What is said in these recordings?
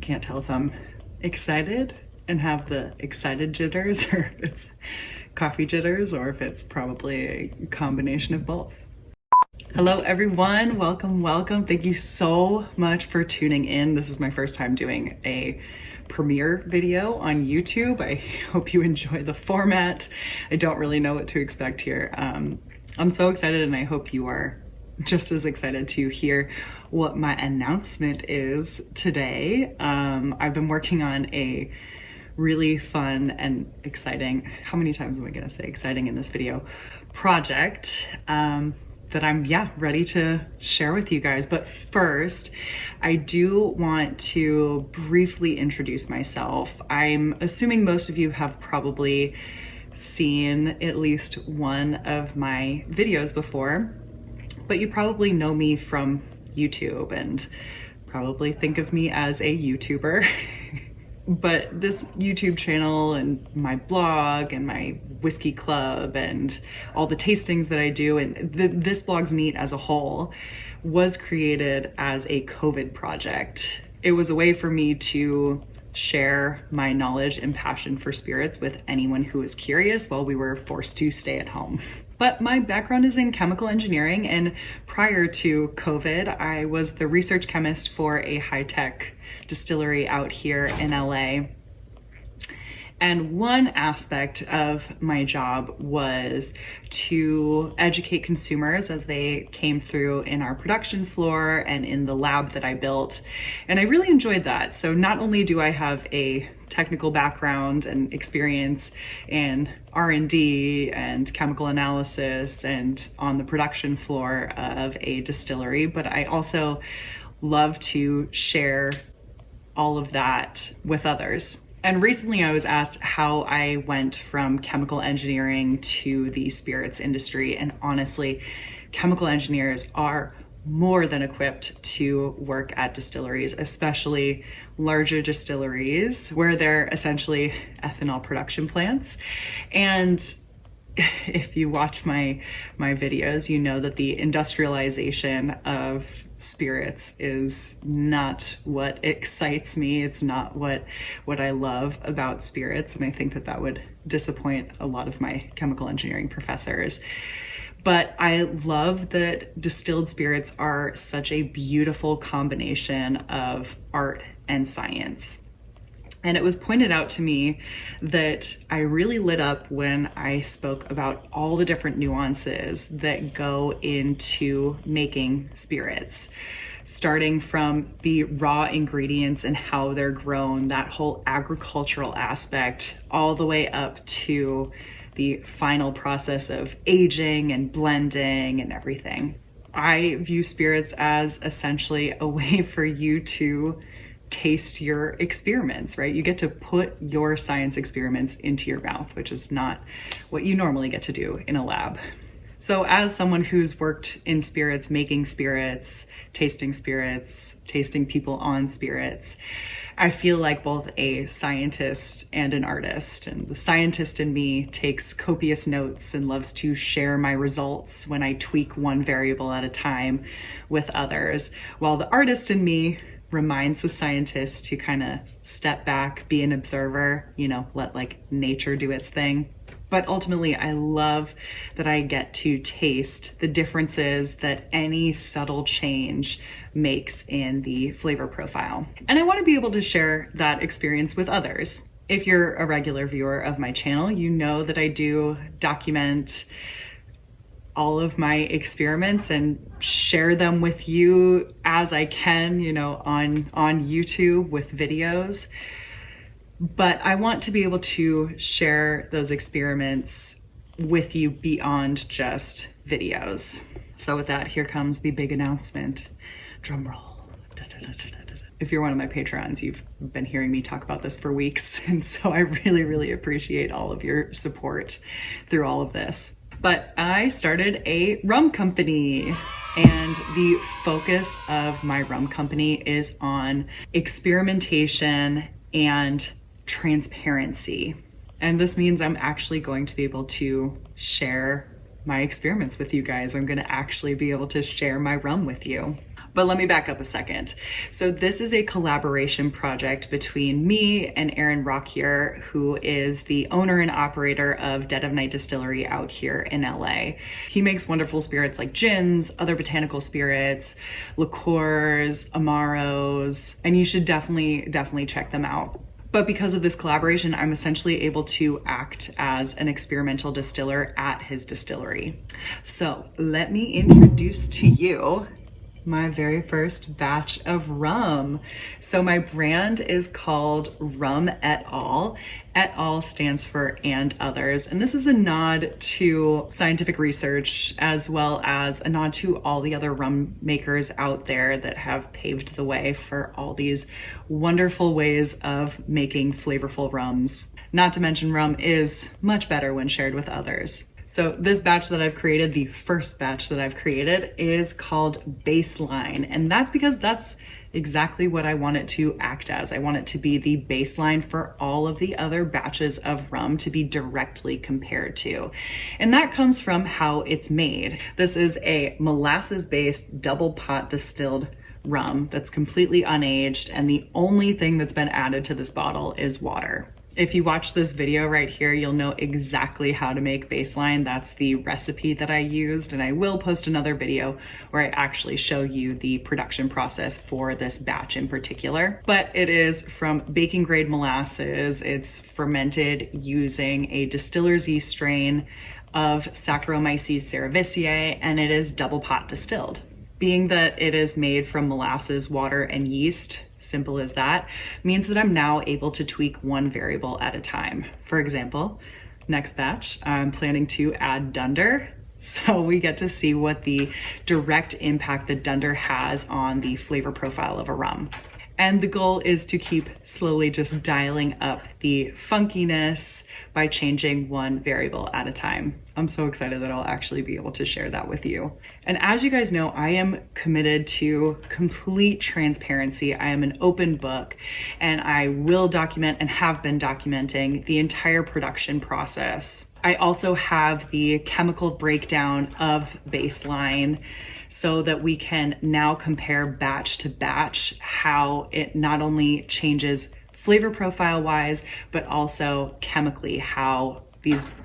can't tell if I'm excited and have the excited jitters or if it's coffee jitters or if it's probably a combination of both. Hello everyone, welcome. Thank you so much for tuning in. This is my first time doing a premiere video on YouTube. I hope you enjoy the format. I don't really know what to expect here. I'm so excited and I hope you are just as excited to hear what my announcement is today. I've been working on a really fun and exciting, how many times am I gonna say exciting in this video, project that I'm ready to share with you guys. But first, I do want to briefly introduce myself. I'm assuming most of you have probably seen at least one of my videos before, but you probably know me from YouTube and probably think of me as a YouTuber. But this YouTube channel and my blog and my whiskey club and all the tastings that I do, and this blog's neat as a whole, was created as a COVID project. It was a way for me to share my knowledge and passion for spirits with anyone who was curious while we were forced to stay at home. But my background is in chemical engineering, and prior to COVID, I was the research chemist for a high-tech distillery out here in LA. And one aspect of my job was to educate consumers as they came through in our production floor and in the lab that I built. And I really enjoyed that. So not only do I have a technical background and experience in R&D and chemical analysis and on the production floor of a distillery, but I also love to share all of that with others. And recently I was asked how I went from chemical engineering to the spirits industry. And honestly, chemical engineers are more than equipped to work at distilleries, especially larger distilleries where they're essentially ethanol production plants. And if you watch my videos, you know that the industrialization of spirits is not what excites me. It's not what I love about spirits. And I think that would disappoint a lot of my chemical engineering professors. But I love that distilled spirits are such a beautiful combination of art and science. And it was pointed out to me that I really lit up when I spoke about all the different nuances that go into making spirits, starting from the raw ingredients and how they're grown, that whole agricultural aspect, all the way up to the final process of aging and blending and everything. I view spirits as essentially a way for you to taste your experiments, right? You get to put your science experiments into your mouth, which is not what you normally get to do in a lab. So as someone who's worked in spirits, making spirits, tasting people on spirits, I feel like both a scientist and an artist. And the scientist in me takes copious notes and loves to share my results when I tweak one variable at a time with others, while the artist in me reminds the scientist to kind of step back, be an observer, let like nature do its thing. But ultimately, I love that I get to taste the differences that any subtle change makes in the flavor profile. And I want to be able to share that experience with others. If you're a regular viewer of my channel, you know that I do document all of my experiments and share them with you as I can, on YouTube with videos. But I want to be able to share those experiments with you beyond just videos. So with that, here comes the big announcement. Drum roll. If you're one of my patrons, you've been hearing me talk about this for weeks. And so I really, really appreciate all of your support through all of this. But I started a rum company, and the focus of my rum company is on experimentation and transparency. And this means I'm actually going to be able to share my experiments with you guys. I'm going to actually be able to share my rum with you. But let me back up a second. So this is a collaboration project between me and Aaron Rockier, who is the owner and operator of Dead of Night Distillery out here in LA. He makes wonderful spirits like gins, other botanical spirits, liqueurs, amaros, and you should definitely check them out. But because of this collaboration, I'm essentially able to act as an experimental distiller at his distillery. So let me introduce to you my very first batch of rum. So my brand is called Rum et al. Et al stands for and others. And this is a nod to scientific research, as well as a nod to all the other rum makers out there that have paved the way for all these wonderful ways of making flavorful rums. Not to mention, rum is much better when shared with others. So this batch that I've created, the first batch that I've created, is called Baseline. And that's because that's exactly what I want it to act as. I want it to be the baseline for all of the other batches of rum to be directly compared to. And that comes from how it's made. This is a molasses-based double pot distilled rum that's completely unaged, and the only thing that's been added to this bottle is water. If you watch this video right here, you'll know exactly how to make Baseline. That's the recipe that I used, and I will post another video where I actually show you the production process for this batch in particular. But it is from baking grade molasses. It's fermented using a distiller's yeast strain of Saccharomyces cerevisiae, and it is double pot distilled. Being that it is made from molasses, water, and yeast, simple as that, means that I'm now able to tweak one variable at a time. For example, next batch, I'm planning to add dunder. So we get to see what the direct impact that dunder has on the flavor profile of a rum. And the goal is to keep slowly just dialing up the funkiness by changing one variable at a time. I'm so excited that I'll actually be able to share that with you. And as you guys know, I am committed to complete transparency. I am an open book, and I will document and have been documenting the entire production process. I also have the chemical breakdown of Baseline, so that we can now compare batch to batch how it not only changes flavor profile wise, but also chemically, how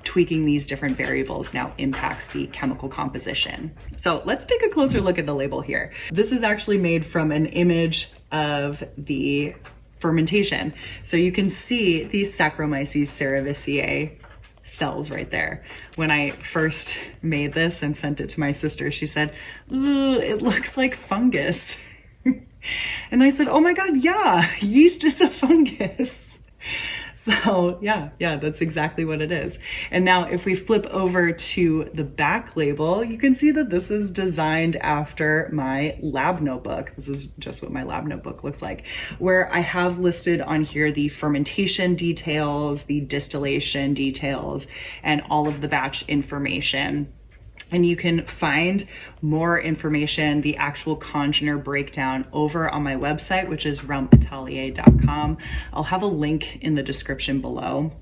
tweaking these different variables now impacts the chemical composition. So let's take a closer look at the label here. This is actually made from an image of the fermentation. So you can see these Saccharomyces cerevisiae cells right there. When I first made this and sent it to my sister, she said, "It looks like fungus." And I said, "Oh my God, yeah, yeast is a fungus." So yeah, that's exactly what it is. And now if we flip over to the back label, you can see that this is designed after my lab notebook. This is just what my lab notebook looks like, where I have listed on here the fermentation details, the distillation details, and all of the batch information. And you can find more information, the actual congener breakdown, over on my website, which is rumatelier.com. I'll have a link in the description below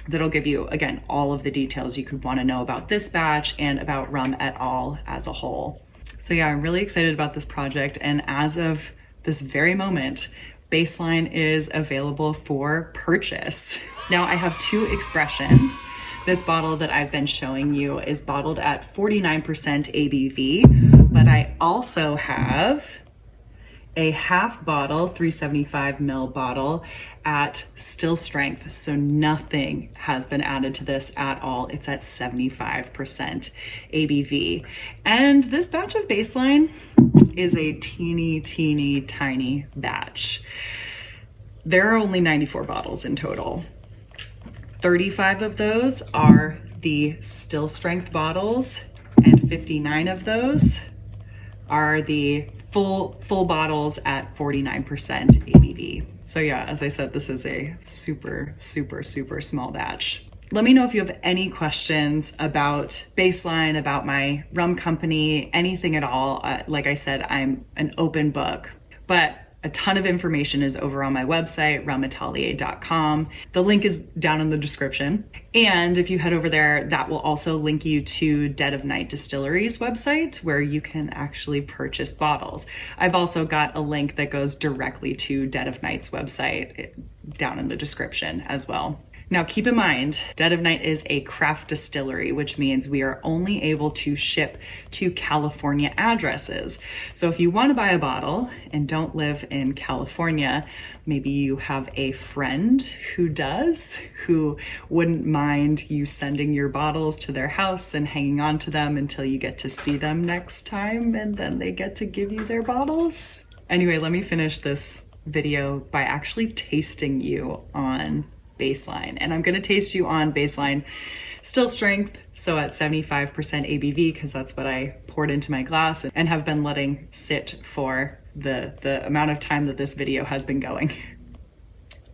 that'll give you, again, all of the details you could want to know about this batch and about Rum et al. As a whole. So yeah, I'm really excited about this project. And as of this very moment, Baseline is available for purchase. Now I have two expressions. This bottle that I've been showing you is bottled at 49% ABV, but I also have a half bottle, 375 ml bottle at still strength. So nothing has been added to this at all. It's at 75% ABV. And this batch of Baseline is a teeny tiny batch. There are only 94 bottles in total. 35 of those are the still strength bottles, and 59 of those are the full bottles at 49% ABV. So yeah, as I said, this is a super small batch. Let me know if you have any questions about Baseline, about my rum company, anything at all. Like I said, I'm an open book. But A ton of information is over on my website, ramatalier.com. The link is down in the description. And if you head over there, that will also link you to Dead of Night Distillery's website, where you can actually purchase bottles. I've also got a link that goes directly to Dead of Night's website down in the description as well. Now, keep in mind, Dead of Night is a craft distillery, which means we are only able to ship to California addresses. So if you want to buy a bottle and don't live in California, maybe you have a friend who does, who wouldn't mind you sending your bottles to their house and hanging on to them until you get to see them next time, and then they get to give you their bottles. Anyway, let me finish this video by actually tasting you on Baseline. And I'm going to taste you on Baseline still strength, so at 75% ABV, because that's what I poured into my glass and have been letting sit for the amount of time that this video has been going.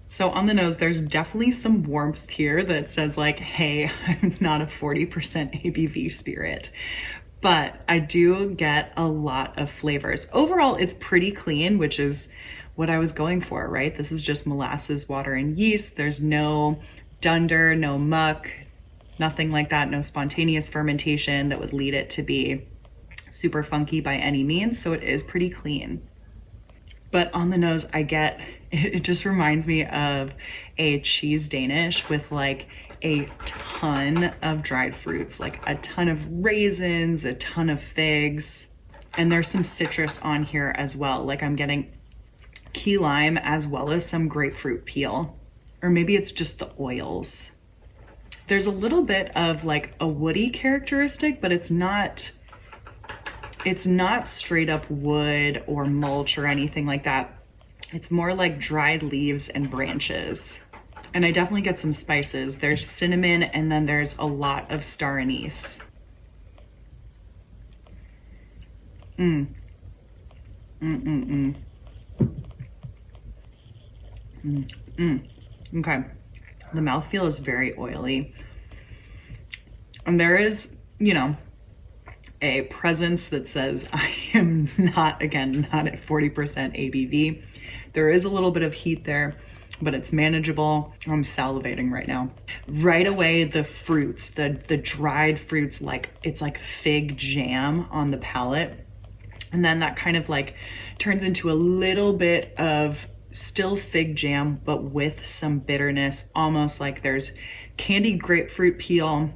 So on the nose, there's definitely some warmth here that says like, hey, I'm not a 40% ABV spirit, but I do get a lot of flavors. Overall, it's pretty clean, which is what I was going for, right? This is just molasses, water, and yeast. There's no dunder, no muck, nothing like that, no spontaneous fermentation that would lead it to be super funky by any means. So it is pretty clean. But on the nose, it just reminds me of a cheese Danish with like a ton of dried fruits, like a ton of raisins, a ton of figs, and there's some citrus on here as well. Like I'm getting key lime as well as some grapefruit peel, or maybe it's just the oils. There's a little bit of like a woody characteristic, but it's not straight up wood or mulch or anything like that. It's more like dried leaves and branches. And I definitely get some spices. There's cinnamon, and then there's a lot of star anise. Okay, the mouthfeel is very oily, and there is, a presence that says I am not at 40% ABV. There is a little bit of heat there, but it's manageable. I'm salivating right now. Right away, the fruits, the dried fruits, like it's like fig jam on the palate, and then that kind of like turns into a little bit of still fig jam, but with some bitterness, almost like there's candied grapefruit peel,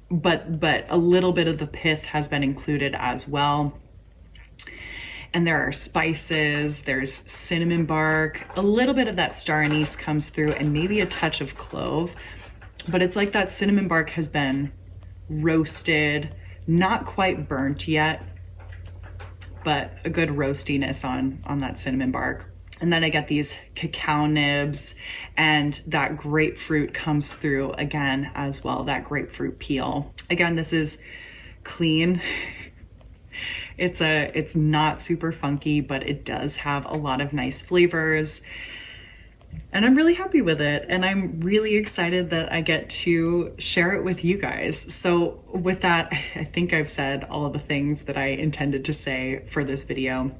but a little bit of the pith has been included as well. And there are spices, there's cinnamon bark, a little bit of that star anise comes through, and maybe a touch of clove, but it's like that cinnamon bark has been roasted, not quite burnt yet, but a good roastiness on that cinnamon bark. And then I get these cacao nibs, and that grapefruit comes through again as well, that grapefruit peel. Again, this is clean. It's not super funky, but it does have a lot of nice flavors. And I'm really happy with it. And I'm really excited that I get to share it with you guys. So with that, I think I've said all of the things that I intended to say for this video.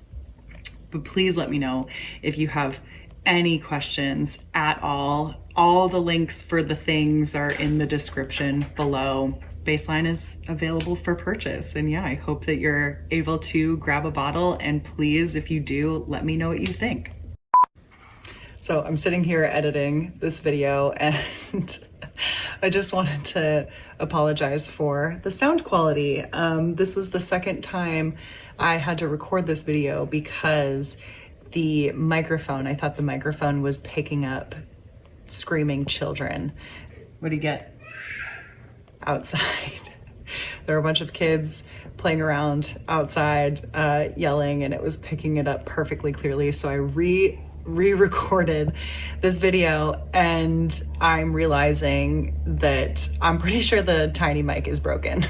But please let me know if you have any questions at all. All the links for the things are in the description below. Baseline is available for purchase. And yeah, I hope that you're able to grab a bottle, and please, if you do, let me know what you think. So I'm sitting here editing this video, and I just wanted to apologize for the sound quality. This was the second time I had to record this video because the microphone, I thought the microphone was picking up screaming children. What do you get? Outside. There were a bunch of kids playing around outside, yelling, and it was picking it up perfectly clearly. So I re-recorded this video, and I'm realizing that I'm pretty sure the tiny mic is broken.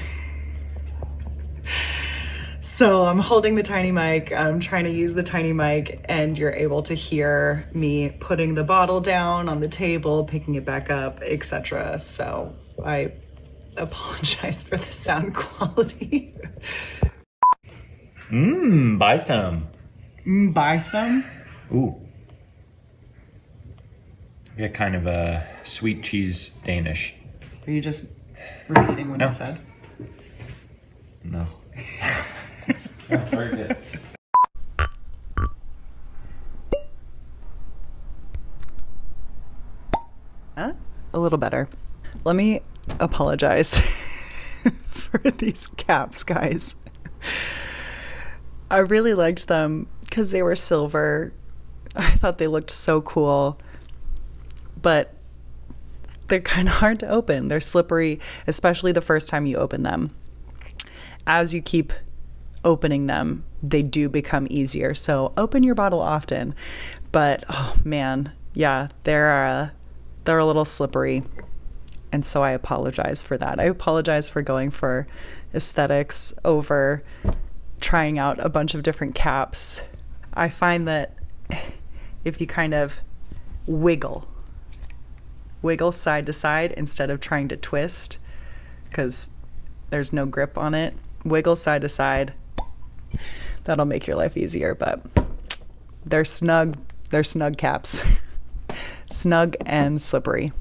So I'm holding the tiny mic, I'm trying to use the tiny mic, and you're able to hear me putting the bottle down on the table, picking it back up, etc. So I apologize for the sound quality. Buy some. Buy some? Ooh. Yeah, kind of a sweet cheese Danish. Are you just repeating what No. I said? No. That's very good. A little better. Let me apologize for these caps, guys. I really liked them because they were silver. I thought they looked so cool, but they're kind of hard to open. They're slippery, especially the first time you open them. As you keep opening them, they do become easier. So open your bottle often. But oh man, yeah, they're a little slippery. And so I apologize for that. I apologize for going for aesthetics over trying out a bunch of different caps. I find that if you kind of wiggle side to side instead of trying to twist, because there's no grip on it, wiggle side to side, that'll make your life easier. But they're snug caps. Snug and slippery.